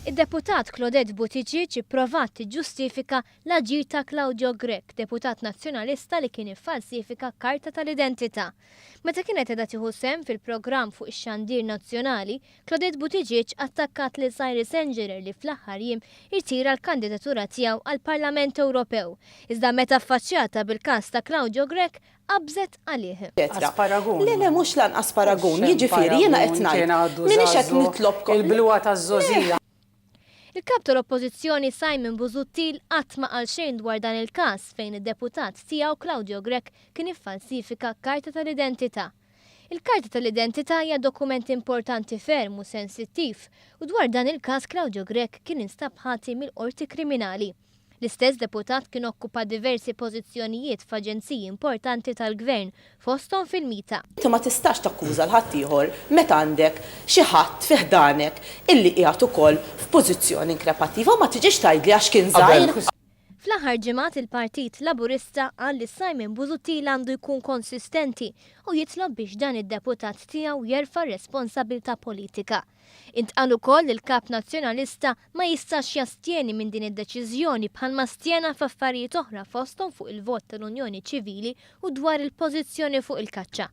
Id-deputat Claudette Buttigieg ipprovat tiġġustifika l-aġir ta' Claudio Grech, deputat nazzjonalista li kien iffalsifika karta tal-identità. Meta kienet qiegħda tieħu sehem fil-programm fuq ix-xandir nazzjonali, Claudette Buttigieg attakkat lil Cyrus Engerer li fl-aħħar jiem irtira l-kandidatura tiegħu għall-Parlament Ewropew. Iżda meta affaċċjata bil-każ ta' Claudio Grech qabżet għalih. Asparagun. Le, mhux lanqas paragun, jiġifieri jiena qed ngħid. Minix qed nitlobkom. Il-bluwa taż-żożija. Il-kap tal-Oppożizzjoni Simon Busuttil qatt ma qal xejn dwar dan il-każ fejn id-deputat tiegħu Claudio Grech kien iffalsifika karta tal-identità. Il-karta tal-identità hija dokument importanti ferm u sensittiv u dwar dan il-każ Claudio Grech kien instab ħati mill-qorti kriminali. L-istess deputat kien okkupa diversi pożizzjonijiet f'aġenziji importanti tal-gvern fosthom fil-mita. Inti ma tistax takkuża l-ħadd ieħor meta għandek xi ħadd fih danek illi qiegħed ukoll f'pożizzjoni inkrepattiva u ma tiġix tgħidli għax kien żgħir. Fl-aħħar ġimgħat il-Partit Laburista qal li Simon Busuttil għandu jkun konsistenti u jitlob biex dan id-deputat tiegħu jerfa' responsabilità politika. Intqal ukoll li l-kap nazzjonalista ma jistax jastjeni minn din id-deċiżjoni bħalma stjena f'affarijiet oħra fosthom fuq il-vot tal-Unjoni Ċivili u dwar il-pożizzjoni fuq il-kaċċa.